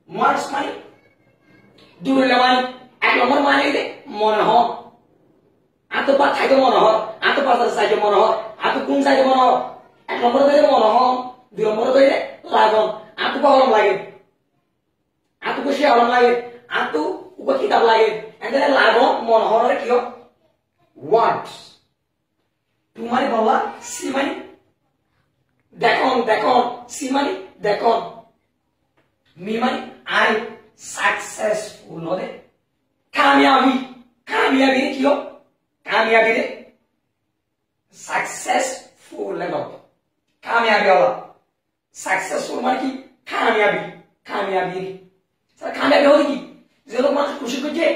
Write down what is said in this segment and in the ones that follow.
Wants মানে দুইটা মানে এক নম্বর মানে দে মনে হয় আতো পা থাইতে মনে হয় আতো পাতার সাইজে মনে হয় আতো কোন সাইজে মনে হয় এক নম্বর ধরে মনে হয় দুই নম্বর ধরে লাগন আতো পা হলম লাগে আতো খুশি হলম লাগে আতো উপর কিতাব লাগে এন্ড লাগন মনে হয় কি ওয়ান্টস টু মানে বলা সি মানে দেখুন দেখুন সি মানে দেখুন মি মানে আই সাকসেসফুল হলে কামিয়াবি কামিয়াবি কি हो कामयाबी रे सक्सेसफुल लेलो कामयाबी होला सक्सेसफुल माने की कामयाबी कामयाबी सर कामयाबी होली की जे लोग माने खुशी को जे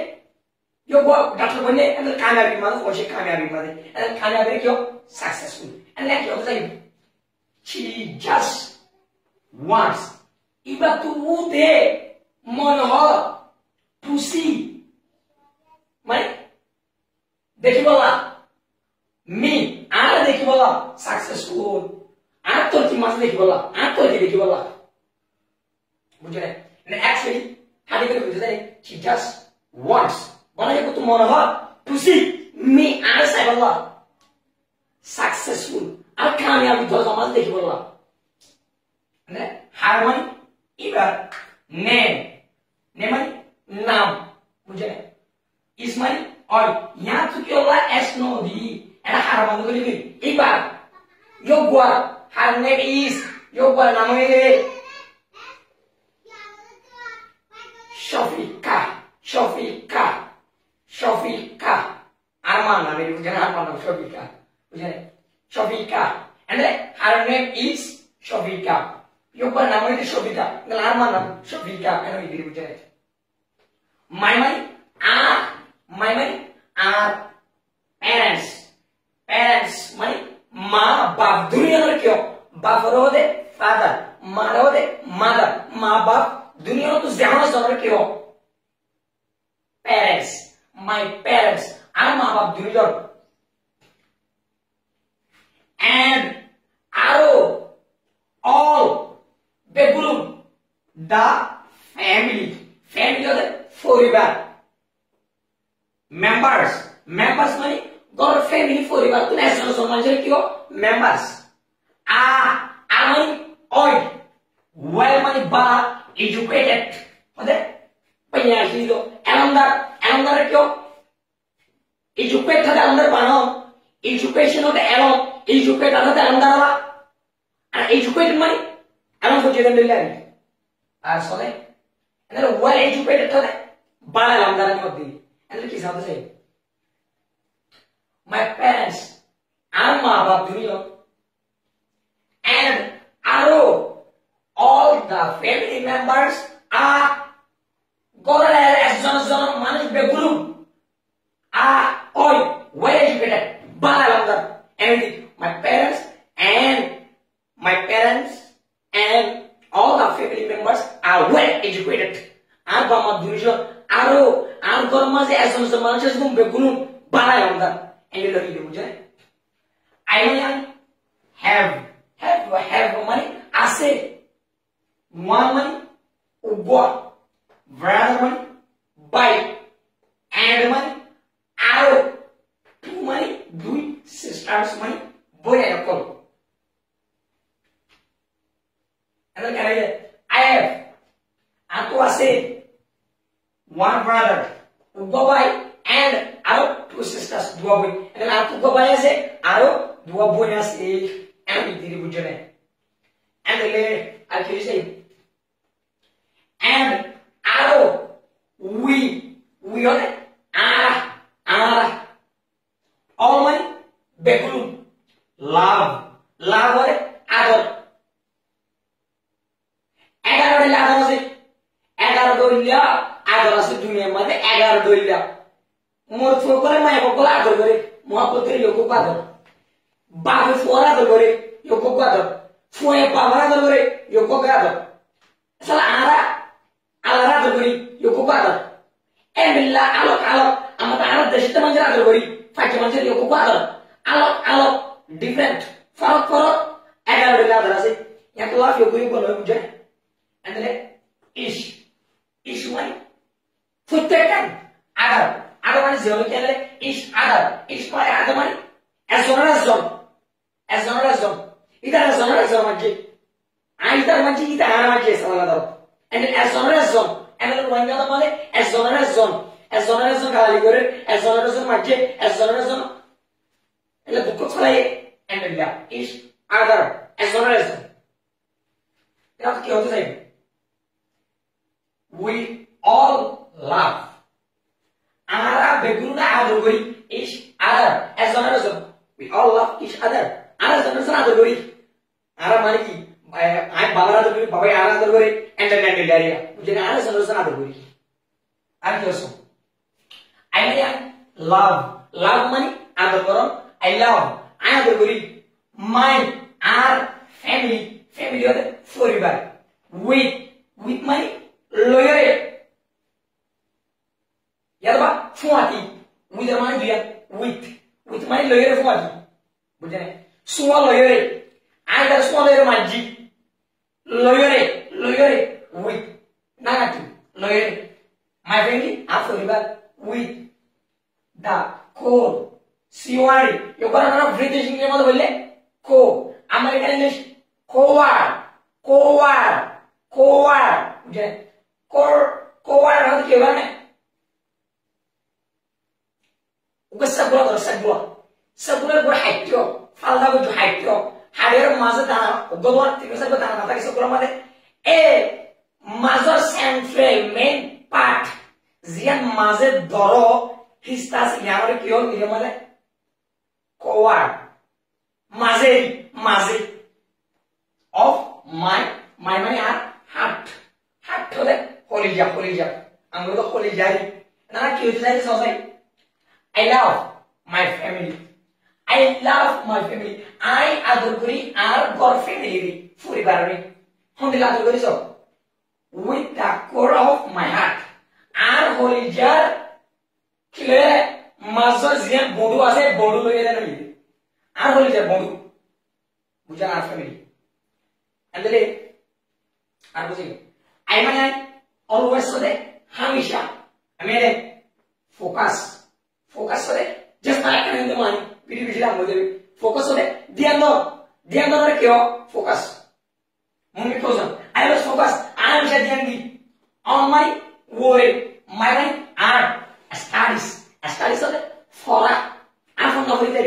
यो गो डॉक्टर बने अंदर कामयाबी माने खुशी कामयाबी माने एंड कामयाबी रे क्यों successful and like yo say she just wants iba tu de mono to see माने देखी बोला मी आर देखी बोला सक्सेसफुल आर तो की मास देखी बोला आर तो की देखी बोला बुझे ने एक्चुअली हादी करे बुझे she just wants बना ये को तुम मन हो to see me आर से बोला सक्सेसफुल आर कामयाबी तो समाज देखी बोला ने हारमोनी इधर ने मानी नाम बुझे इस मानी और यहाँ तो क्या हुआ एस नो दी ऐना हार मानो करी भी एक बार यो गुआ हार नेम इस यो गुआ नाम है शफीका शफीका शफीका आरमान नाम है मुझे आरमान नाम शफीका मुझे शफीका एंड हार नेम इस शफीका यो गुआ नाम है शफीका नल आरमान नाम शफीका ऐना भी मुझे my money are parents parents money माँ बाप दुनिया में क्यों बाप रो दे फादर माँ रो दे मदर माँ बाप दुनिया में तो ज्यादा सर क्यों parents my parents are माँ बाप दुनिया and are all the group the family of the forever members money God family forever to national so much kyo members money oil well money ba educated होते पहले आखिरी तो एलंदर क्यों educate था एलंदर Bano education होते educate होते एलंदर वाला and educated money एलंदर को जेदन ले लेंगे सोने and well educated था बाला एलंदर नहीं होती and look is how to say my parents are माँ बाप दुनिया and are all the family members are God as John managed by group are all well educated bala and my parents and all the family members are well educated are bama dunia aro am korma se asom saman se gum be gunu bala landa and lo hidu mujhe I have money ase one money ubwa brother money buy and money aro two money dui sisters money boy akol and then I have aku ase one brother dua boy and aro two sisters dua boy and then aku dua boy ase aro dua boy ase and diri bujane and then I can say and aro we on all money begulu love or ador 11 love ase 11 doilla ador ase dunia mate 11 doilla mor chokore maya kokala ador kore mohabbater yoko ador babu fora ador kore yoko ador foye pawara ador kore yoko ador sala alara ador kore yoko ador emilla alok amata ara deshita manjara ador kore faje manjara yoko ador alok different farok 11 doilla ador ase yakla yoko bono bujhe and then ish and এজন and Rohingya মানে এজন গালি করে এজন মাঝে এজন এলে দুঃখ ছড়াই and is other এজন এটা কি হতে চাই we all love আমরা বেগুনা আদর করি each other এজন we all love each other আমরা এজন আদর করি আমরা মানে কি I বাবার আদর করি বাবাই আর আদর করে and ডায়রিয়া বুঝেন আমরা এজন আদর করি আর কি হচ্ছে I love মানে আদর করো I love আদর করি my our family হতে পরিবার with মানে লয়ারে ইয়াবা ফুয়াতি with মানে দুইয়া with মানে লয়ারে ফুয়াতি বুঝেন সুয়া লয়ারে either সুয়া লয়ারে Majhi লয়ারে with নাগাটি লয়ারে my family আর পরিবার with the core সিওয়ারি এবার আমরা ব্রিটিশ ইংলিশের মধ্যে বললে কো আমেরিকান ইংলিশ কোয়ার বুঝলেন কোয়ার হচ্ছে কি বলে ওকে সবগুলো বড় হাইটিও ফালদা বড় হাইটিও হাড়ের মাঝে দানা গদওয়ার তিনটা সব দানা থাকে সবগুলোর মধ্যে এ মাজর সেন্ট্রাল মেইন পার্ট জিয়ান মাঝে ধরো হিস্তাস ইয়ারে কি হল এর মধ্যে কোয়ার মাঝে of my মানে আর হার্ট হলে কলিজা আমরা তো কলিজাই না কি হইছে জানি সবাই I love my family I আদর করি আর গর ফ্যামিলি পরিবারে হন্দিলা আদর করি সব with the core of my heart আর কলিজার কিলে মাজর জিয়ান বড়ু আছে বড়ু লইয়া দেন আর কলিজার বড়ু বুঝা আর ফ্যামিলি andele আর বুঝি I মানে always হলে হামেশা আমি ফোকাস হলে just like in the mind বিড়ি আমলে ফোকাস হলে ধ্যান ধরে কি ফোকাস মনে কোজন I was focus I am ধ্যান দি on my word my art studies হলে ফরা এখন না হইতে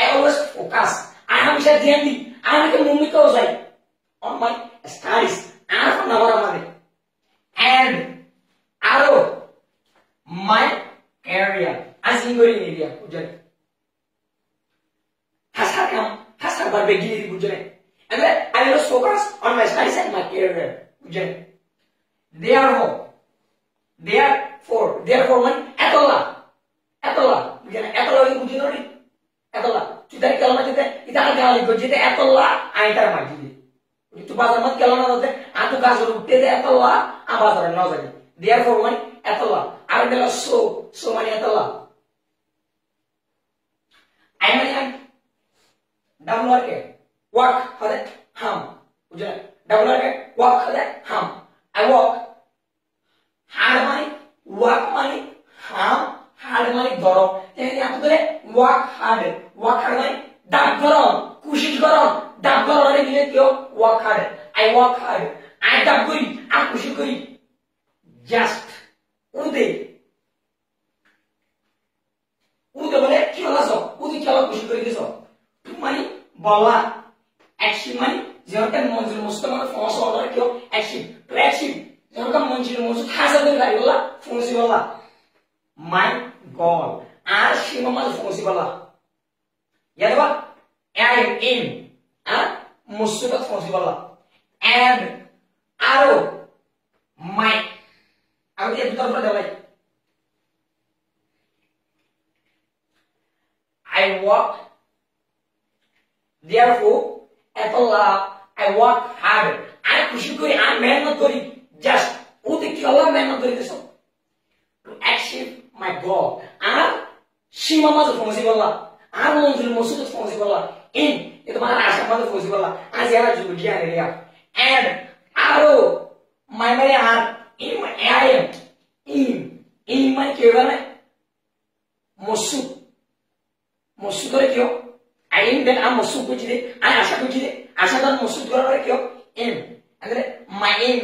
I always focus I am ধ্যান দি আমি কি মনে কোজাই on my studies and from our and arrow my career as in going area bujane hasar barbe giri bujane and then I will focus on my studies and my career bujane therefore when atola bujane atola bujino ri atola tudari kalma jete ita gali gojete atola aitar majidi itu bazar mat kelana hote atu gazor utte de atalla a bazar na jani therefore one atalla ar bela so mani atalla I mean double work hade ham bujhe double work hade ham I work hard mani work mani ham hard mani doro teni apudere work hard mani dag gorom kushish gorom dag gorore gile kyo work hard I work hard I dag kori I kushi kori just ude bole ki hola so ude ki hola kushi kori deso mani bolla action mani যেরকম মঞ্জুর মুস্তমান ফস order কো action to action যেরকম মঞ্জুর মুস্তু খাসা করে গাইলা ফোনসি বলা মাই গড আর শিমামাল ফোনসি বলা ইয়াবা aim in musubat ফোনসি বলা and arrow my আমি এর ভিতর পড়ে Delai I work therefore I work hard I খুশি করি I মেহনত করি just ওতে কি হলো মেহনত করি দেছো to achieve my goal আর সীমা মাঝে পৌঁছে বলা আর মঞ্জুর মসুদ পৌঁছে বলা in এটা মানে আশা মাঝে পৌঁছে বলা আজ এরা যুগ জ্ঞান এরিয়া and arrow my মানে আর in মানে কি হবে মসুদ করে কিও I in that am mosud kuchide I asha kuchide asha dan mosud kora kyo in andre my aim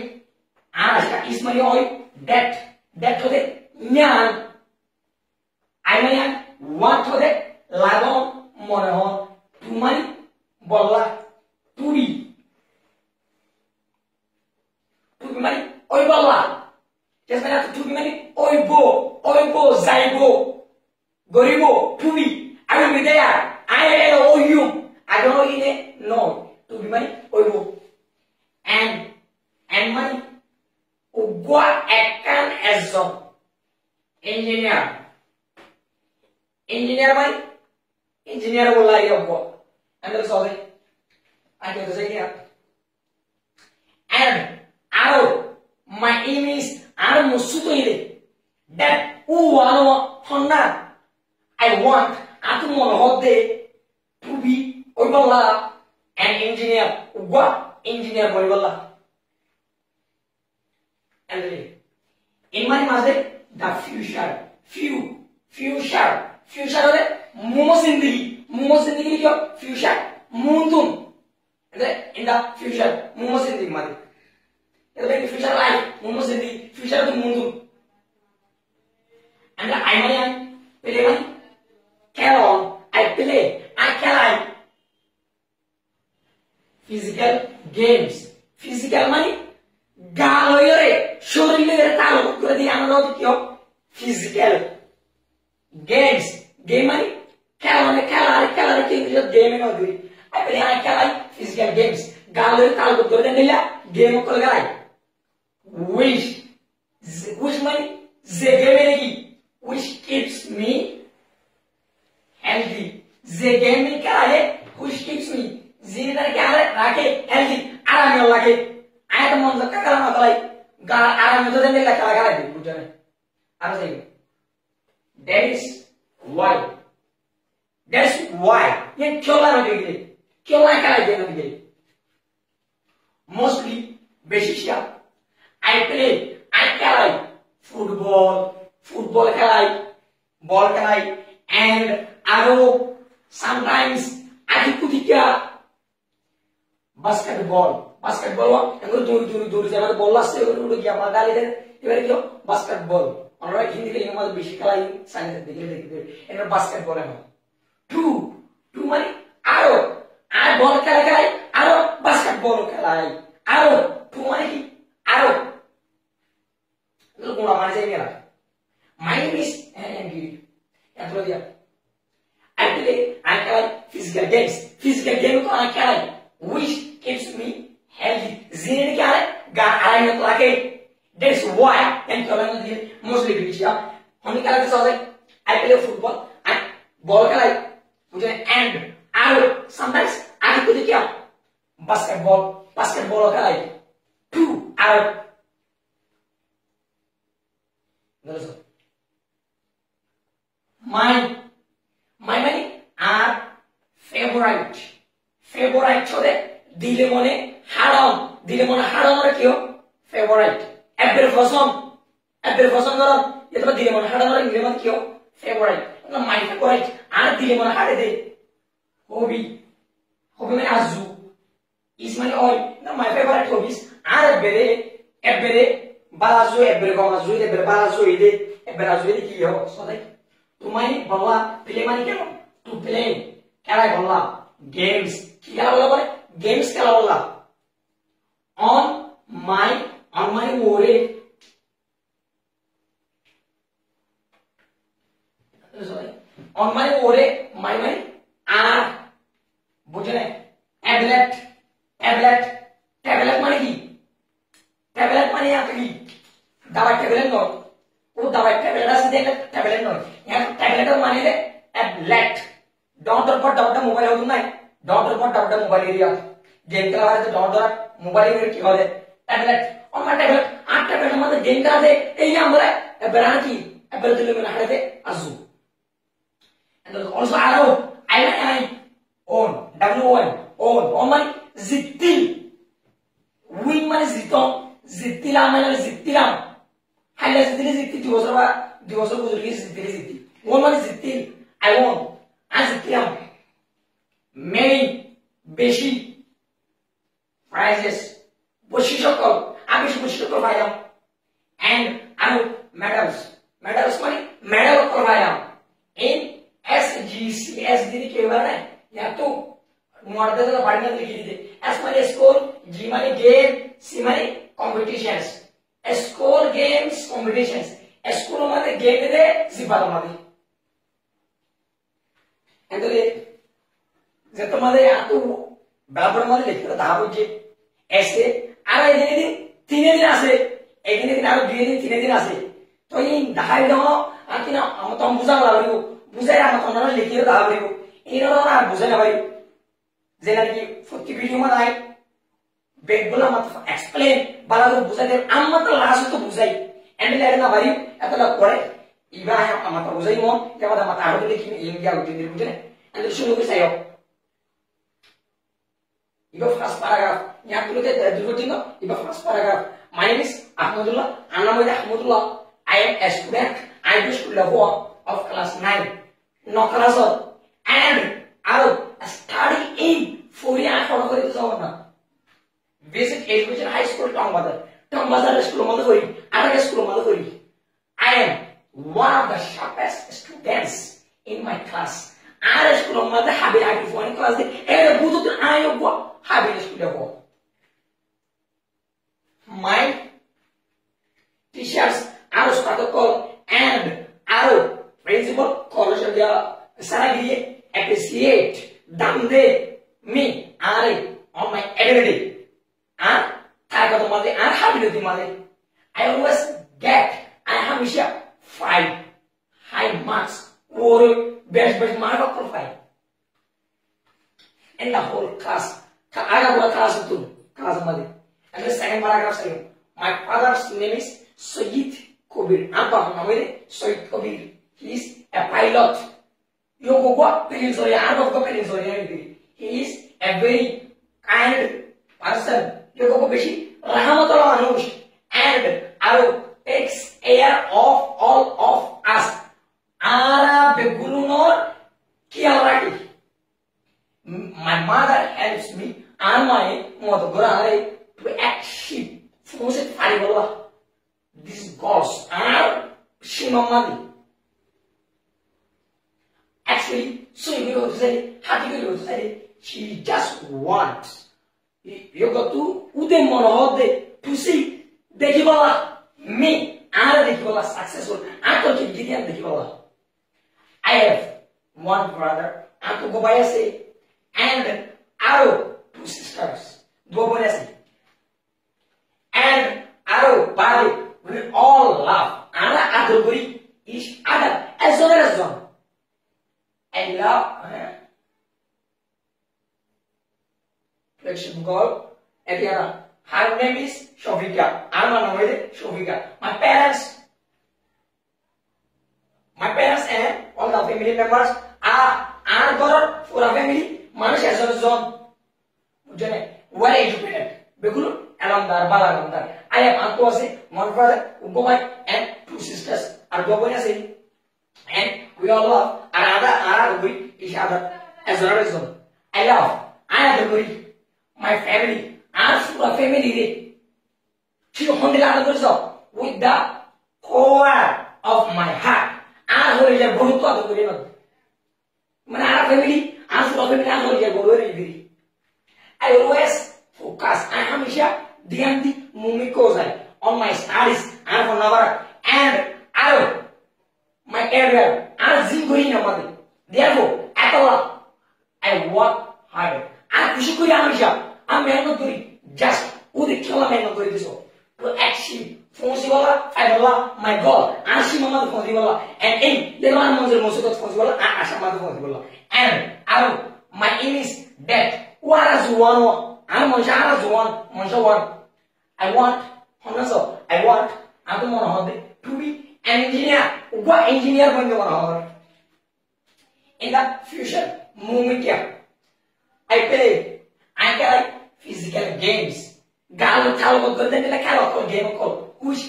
আর ইস মানে ওই দ্যাট দ্যাট হতে জ্ঞান আই মানে ওয়াট হতে লাগন মনে হন টু মানে বললা টুবি টুবি মানে ওই বললা just মানে টুবি মানে ওই বো যাইবো গরিবো টুবি I will be there I owe you I don't know in it no টুবি মানে ওই বো and মানে ugwa ekan eজন engineer মানে engineer বললা এই ugwa and that's all আগে তো যাই and aro my aim is aro musuto ile that wano honna I want atu mon hode to be oi bolla an engineer ugwa engineer boli bolla and in my maze the future hole momo zindagi kyo future mundum in the future momo zindagi maze the future life momo zindagi future to mundum and I am play man carry I play I carry physical games physical money গালয়রে শরীরের তালুক করে দিয়ে আমরা কি physical games game মানে খেলার কি game এর মধ্যে আপনি আই খেলাই ফিজিক্যাল গেমস গালয়রে তালুক করে দিলা গেম করে গেলাই উইশ মানে যে গেমে কি উইশ কিপস মি হেলদি যে গেম নি খেলে উইশ কিপস মি জিনা খেলে রাখে হেলদি আরামে লাগে ayat mon lekka kala matalai ga aram itu dan lekka kala di bujane apa sih that's why ye kyola no digile kyola kala de no digile mostly besisha I play football khalai ball khalai and aro sometimes adikutika basketball yang dulu zaman bola sih udah dia magali deh ibarat itu basketball orang hindi kali yang beshi kalai sangat dikit ini basketball emang two mani aro ball kalai aro basketball kalai aro two mani aro lu kurang mana sih ini lah main bis yang gini yang terus dia I play physical games itu I kalai which keeps me healthy zine क्या है गा आराम में लाके that's why and colour में mostly बिचिया हमने क्या करते हैं I play football I ball खेलाई मुझे and I sometimes I कुछ क्या basketball खेलाई two I my money are favorite छोड़े दिले मने হারাম আর কি ফেভারিট এবের পছন্দ করো এটা দিলে মনে হারাম আর ইংরেজি মানে কি ফেভারিট না মাই ফেভারিট আর দিলে মনে হারে দে হবি মানে আজু ইজ মানে ওই না মাই ফেভারিট হবিস আর এবেরে বালাজু এবেরে গমাজু এবেরে বালাজু ইদে এবেরে আজু ইদে কি সদাই তুমি বললা প্লে মানে কেন টু প্লে খেলা বললা গেমস কি খেলা বললা গেমস খেলা বললা on my ore on my ore my আর বুঝলে ট্যাবলেট মানে কি ট্যাবলেট মানে কি দাবাই ট্যাবলেট নয় ও দাবাই ট্যাবলেট আছে দেখলে ট্যাবলেট নয় यहाँ ট্যাবলেট মানে রে ট্যাবলেট डॉट पर डॉट मोबाइल होता है डॉट पर डॉट मोबाइल एरिया गेम का है तो डॉट मोबाइल में কি হবে ট্যাবলেট আমার ট্যাবলেট আর ট্যাবলেটের মধ্যে গেম টা আছে এই আমরা বেরানা কি এবারে দিলে মানে হাড়ে আজু and also allow I own on মানে জিতিল উইন মানে জিতিলাম মানে জিতিলাম হাইলা জিতি দুই বছর বুঝলি জিতি ওন মানে জিতিল I won আজ জিতিলাম many বেশি prizes বসি সকল আমি পুরস্কার পাইলাম and আরো medals মানে medal পাইলাম in SGCS দিদি কে বারে या तो मॉडल का बढ़िया लिख दीजिए S माने स्कोर G माने गेम C माने competitions score games competitions score माने गेम दे C बार माने एंतले जब तुम्हारे आतु बराबर माने लिखते दाबो जे ऐसे आरा दिन 3 दिन आसे एक दिन आरो 2 दिन 3 दिन आसे तो ये दाहाय दो आकिना हम तो बुझा लागरियो बुझाय हम तो ना लिखियो दाबरियो इनो ना बुझाय ना भाई जेना कि फुट्टी वीडियो में आए बेगबला मत एक्सप्लेन बाला तो बुझाय दे आम मत लास्ट तो बुझाई एंड ले ना भाई एतला पड़े इबा हम मत बुझाई मो या मत आरो लिखि इंडिया उठी दिल बुझने एंड शुरू कर सायो इबा फर्स्ट पैराग्राफ यहाँ कुल के दुर्गतिनो इबा first paragraph my name is Ahmadullah Annamoy Ahmadullah I am a student I go to level of class 9 no class and I study in Fourier for basic education high school Tongbazar school Madhuri Arabic school Madhuri I am one of the sharpest students in my class Arabic school Madhuri Habi I do one class every budu I am Habi school level my teachers are protocol and are principal college of the Saragiri appreciate damde me are on my ability and happy to I always get I have 5 high marks or best mark of profile in the whole class I got class too class and the second paragraph saying, my father's name is Sayyid Kabir. Apa namanya Sayyid Kabir. He is a pilot. Yogowa Peninsula, out of the Peninsula. He is a very kind person. Yogowa Beshi, Rahamatullah Anush, and Aru takes care of all of us. Ara Begulunor Kialaki. My mother helps me and my mother to achieve these goals are Shimamadi. Actually, so you go to say, how do you go to say, she just wants you go to Udemonode to see the Hibala, me, and the Hibala successful, and to Gideon the Hibala. I have one brother, and to Gobayase, and Aro, 2 sisters, Gobayase. And our body we all love and adore each other as well as one. I love flexible goal at the other. Her name is Shofika. I'm on the way Shofika. My parents and all the family members are God for a family. Manish as well as one. Well educated. Because Alamdar, Balagamdar. I have Antose, one brother, Ugomai, and 2 sisters. Argobonasi. And we all love another with each other as well as one. I love, I adore my family. And for a family, she with the core of my heart. And who is a Boruto of the river. Manara family, and for a family, I always focus. I am here. Dianti Mumikosa on my studies and for Navara and Aro, my area, and Zingurina Mother. Therefore, Atala, I work harder. And Kushukuyamisha, I'm just Udi Kilamano to achieve Fonsivala, Fadala, my God, and Shimama Fonsivala, and in the one Monster Moscow Fonsivala, and Ashamada Fonsivala. And Aro, my aim is that what is one? I'm Monjara one. I want to be an engineer. What engineer in the future? I play physical games. Galo game which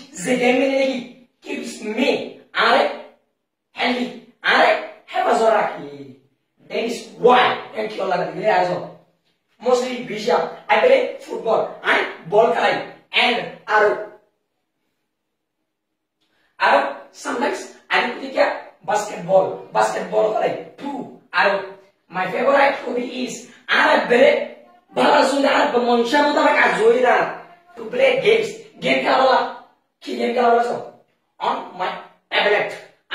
keeps me healthy. Have a zoraki. That is why mostly Bishop. I play football and ball and is আর বেরে ভালো সুন্দর আর মনসা মতো আমার কাজ হই না to play games game খেলা কি গেম খেলা সব on my tablet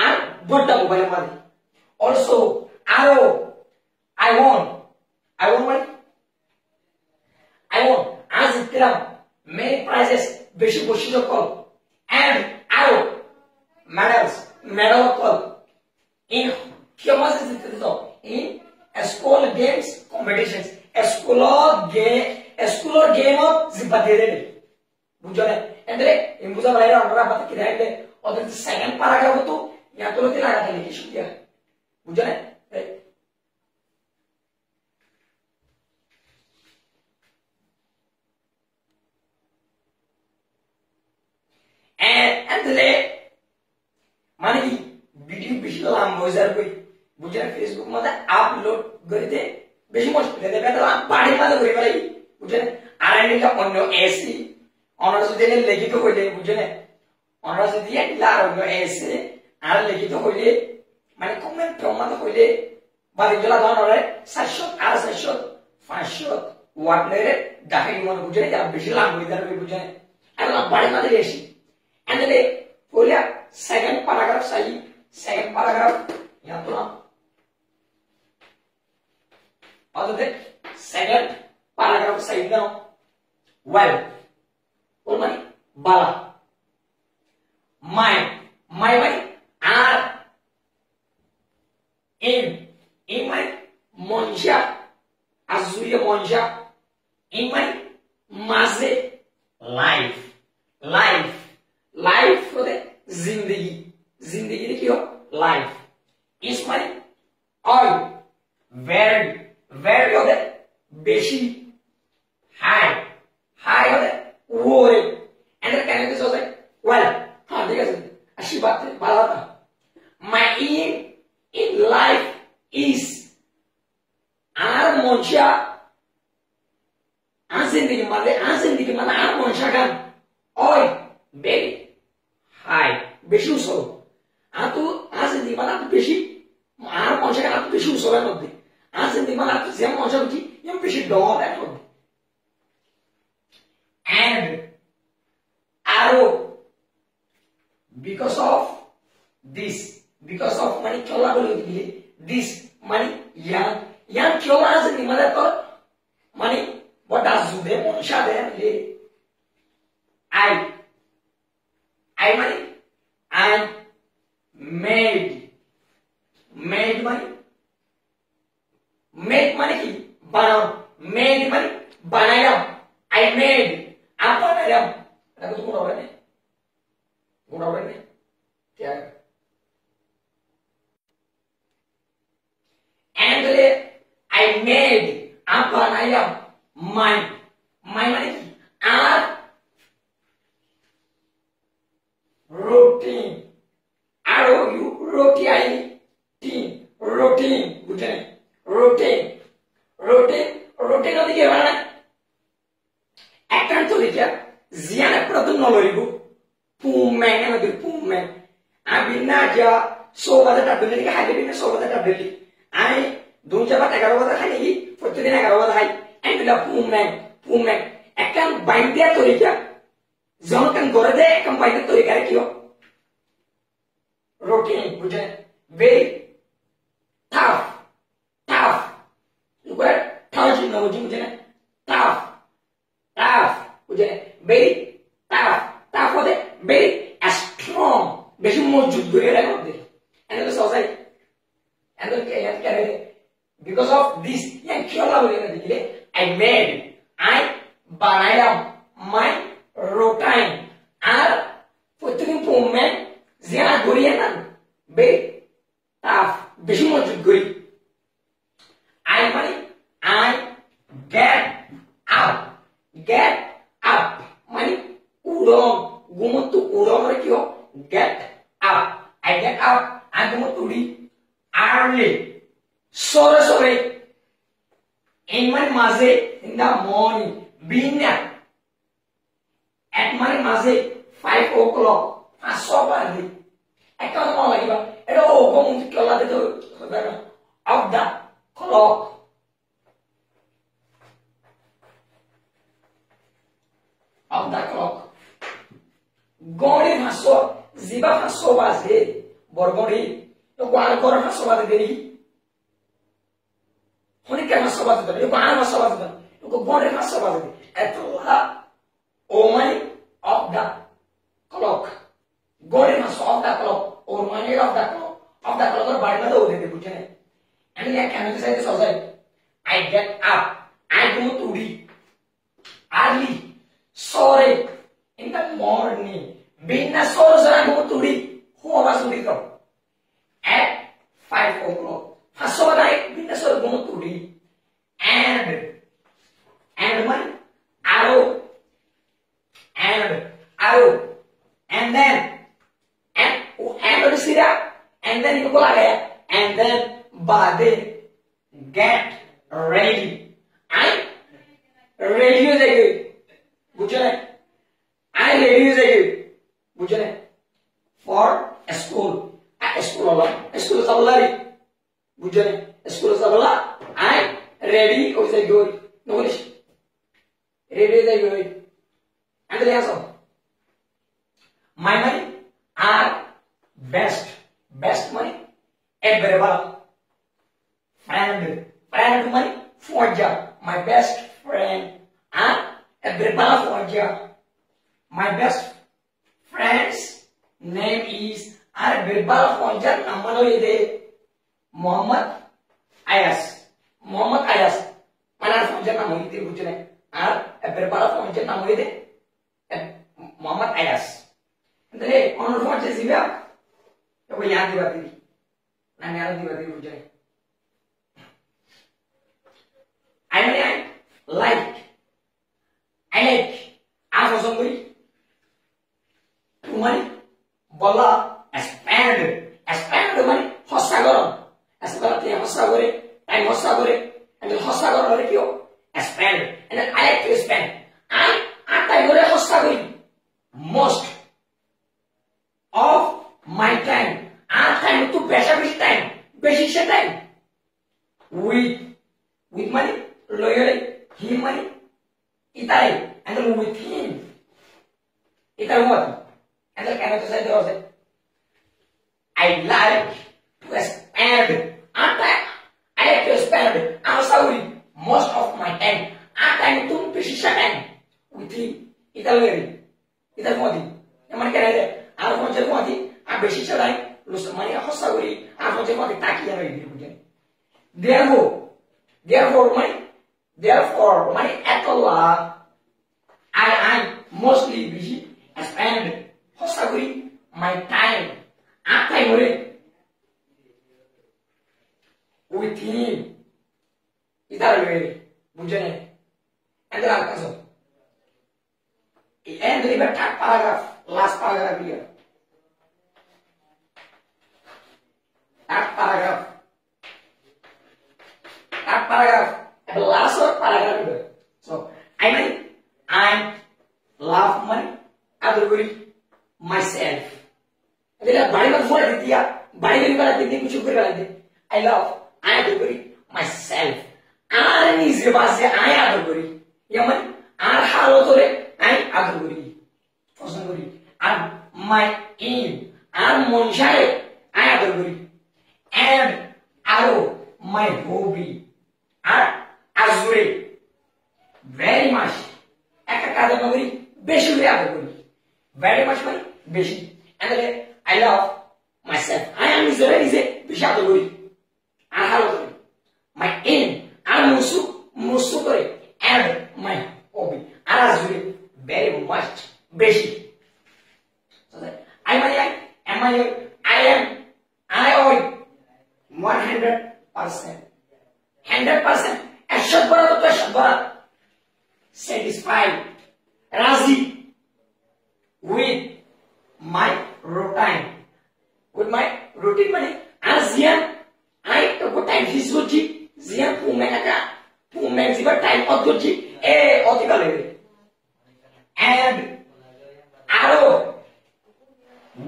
আর বড়টা মোবাইলের মধ্যে also আরো I won মানে I won আজ ইতরাম many prizes বেশি বসিত কল and আরো medal কল in কি মাসে জিততে তো in school games competitions school game of জিবাদের বুঝলে ಅಂದ್ರೆ ಇಂಬುಜ ಬೈರ ಅಂದ್ರ ಮತ್ತೆ ಕಿದಾಯಿದೆ ಅದ್ರ ಸೆಕೆಂಡ್ ಪ್ಯಾರಾಗ್ರಾಫ್ तो या तो लोग लगाते हैं लिखी शुक्रिया बुझा है and the माने की वीडियो पिछले लाम बोझार कोई बुझा फेसबुक में अपलोड करे थे बेशी मुश्किल है बेटा आप पाड़ी माने कोई वाली बुझा आरएनडी का अन्य एसी অনার্স দিলে লিখিত হইলে বুঝলে অনার্স দিয়ে লার এসে আর লিখিত হইলে মানে কমেন্ট প্রমাণ হইলে বাড়িগুলা ধরনের 700 আর 700 500 ওয়ার্ড লয়ে ডাকি মন বুঝলে যা বেশি লাভ হই যাবে বুঝলে এখন বাড়ি মাঝে এসি এন্ডলে পড়িয়া সেকেন্ড প্যারাগ্রাফ সাই সেকেন্ড প্যারাগ্রাফ ইয়া তো অততে সেকেন্ড প্যারাগ্রাফ সাই দাও ওয়েল और माने बाला my माने आर in माने मंशा आजुये मंशा in माने माजे life होते जिंदगी ने क्यों life is माने all very होते बेशी high होते Worry. And the candidate was like, well, she my aim in life is our monsha Anzindigi mother our monsha gan oi very high Bishu so Atu Anzindigi mother Bishi our monsha gan Bishu so Anzindigi mother Zem monsha Yam Bishi dog at home. And arrow because of money chola this money young chola as in mother to money what does do they monsha there I money and made money ki banao made money banaya I made apa ayam aku tuh guna orang क्या and I made apa ayam my money are routine routine bukan routine nanti gimana akan tuh dia ziana produk noloribu pumen nanti pumen abin aja sobat tabeli ni hadi bina sobat tabeli ai dunja bat 11 bata khai ni প্রতিদিন 11 bata khai and la pumen akan baindia tuh dia jangan kan gore de akan baindia tuh kare kyo routine bukan very tough juga tahu sih nama jing bukan tough bukan very tough होते very strong बेशु मौजूद हुए रहे होते and the society and the क्या because of this yang क्यों ला बोले ना दिले I बनाया my routine और पुत्री पुमें ज़्यादा गोरी है ना very tough बेशु मौजूद गोरी I get up money udon gumutu udon re kyo get up I get up and gumutu di early sore in my maze in the morning being at my maze 5 o'clock aso early ekon mo lagi ba edo go mun kyo la de of the clock of the clock. Gori haso ziba haso baze borgori to gwar gor haso baze deni honi ke haso baze to gwar haso baze to gori haso baze at the omani of the clock. Gori haso of the clock or money of the clock or body na do de bujhe and I can say this also. I get up, I go to read early, sorry, in the morning. Binna source I go to read. Who was to read at 5 o'clock? First of all, I binna source go to read and one arrow and then and then you go like and then bade get ready. I ready हो जाएगी बुझे I ready हो जाएगी बुझे for school school सब लारी बुझे school सब ला I ready हो जाएगी नोटिस ready हो जाएगी अंदर यहाँ सब my money are best money available friend money forger my best friend and available forger my best friend's name is available forger namano ide Muhammad Ayas mana forger namo ide bujne available forger namo ide Muhammad Ayas andre honor forger sibya to yaad diwati nani yaad diwati bujne I like Afosonguri money bola expand money hosagoron asbalati hosagore time hosagore and hosagore hore kyo expand and then I like to spend I time hosagori most of my time time to better time with money loyally him money itai and then with him itai what and then can I say there I like to spend I like to spend I'm sorry most of my time time to precision time with him itai what yaman can I I'm going to what I'm precision time lose money hosaguri I'm going to what taki ya Therefore, my Atola, I am mostly busy spend hosaguri my time with him. Is that really? Bujane. And then I'll cancel. And the paragraph, last paragraph here. That paragraph. The last paragraph. So I love money. Adore myself. I love. I adore myself. I adore. Yaman. I adore. And my aim. And monjare. I adore. And arrow. My hobby. Azure very much ekakada nagori beshi very much money beshi and then I love myself I am is beshi adori my aim and musu kore and my hobby azure very much beshi so that I owe 100% assured satisfied razi with my routine money as zian I to good time hisuji zian pumenaka ziba time odoji odigale and arrow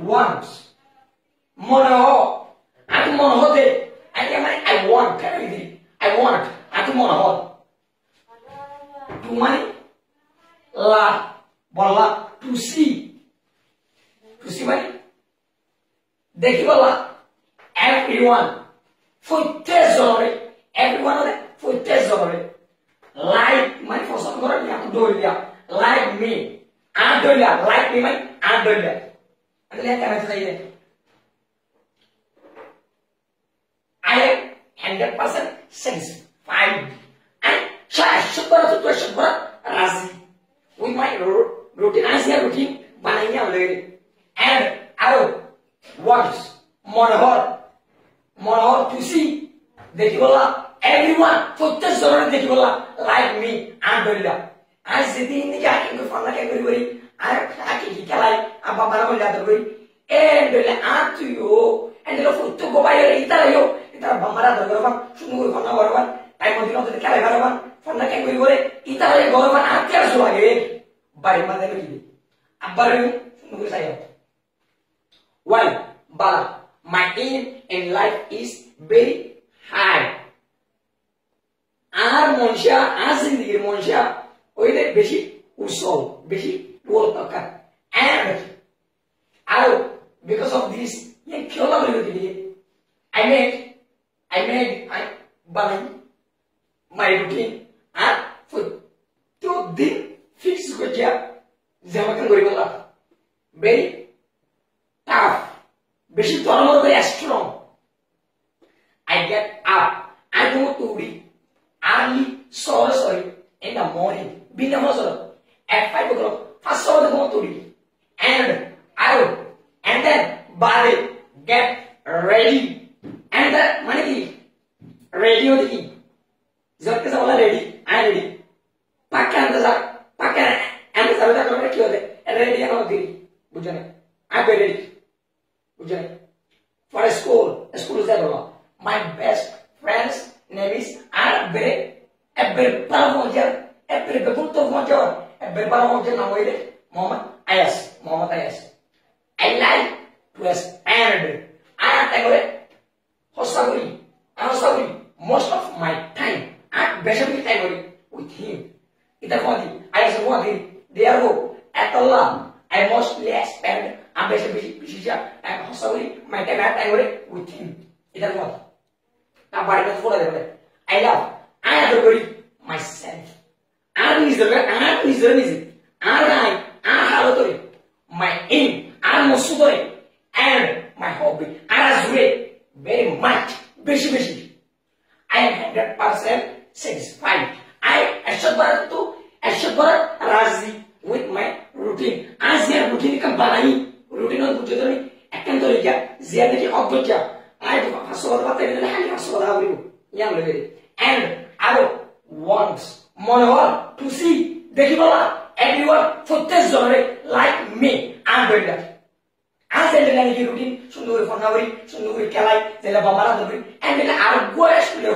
wants mono at monohode and I want at monohode to money la বললা two C মানে দেখি বললা everyone প্রত্যেকজনরে everyone হলে প্রত্যেকজনরে like মানে পছন্দ করা কি আপনি দৌড়িয়া লাইক মি আর দৌড়িয়া লাইক মি মানে আর দৌড়িয়া আমি লেখা আছে চাইলে I am 100% satisfied and syukur razi with my routine as a routine bananya already and our words monohor to see dekibola everyone প্রত্যেক জনের দেখিবলা like me and dolla আর যেদিন নিকে আকি কো ফানা কে করি আর আকি কি খেলাই আবা বারা বলে দাদর করি এ dolla আর তুইও এন্ডেলো ফুটতো গো বাইরে ইতারাইও ইতারা বামারা দরগরবান সুনুর ফানা বরবান টাইম দিন ওদের খেলাই বরবান ফানা কে করি ইতারাই গরবান আর কে আসো লাগে বাড়ি মাঝে কি আবার সুনুর সাইয়া why bala my aim in life is very high আর মনসা আর জিন্দিগির মনসা ওইলে বেশি উৎসব বেশি বড় টাকা and R because of this ये क्यों लग रही होती है I made balance my routine and for 2 दिन fix को किया जमाकन करी बोला very tough बेशी तो हमारे very strong I get up I go to read early sorry in the morning be the hustle at 5 o'clock first hour go to read and then body get ready and the মানে কি ready হতে কি job কে বলা ready I ready পাকা আনতে যাবে তাহলে কি হবে ready এখন দিই বুঝছেন I be ready বুঝছেন for school যাবো my best friends name is Arbe Ebber Paramonja Ebber Bebunto Monja Ebber Paramonja নাম হইলে মোহাম্মদ আয়াস I like to expand I hosaguri most of my time and basically time with him ita khodi I also want there go at Allah I mostly expand and basically and hosaguri my time and time with him ita khodi na bari na foda de I adore myself and is the my aim and mosudore and my hobby as well very much beshi I am 100% satisfied I assure razi with my routine as your routine kan banai routine on bujhe doni ekan to liya ziyada ki objectia I do hasod bata ele hali hasod avri yam lege and I want monohor to see dekhi bala everyone প্রত্যেক জনরে like me and dolla as a little routine sundur fonawari sundur kelai jela bamara dobri and then I go to the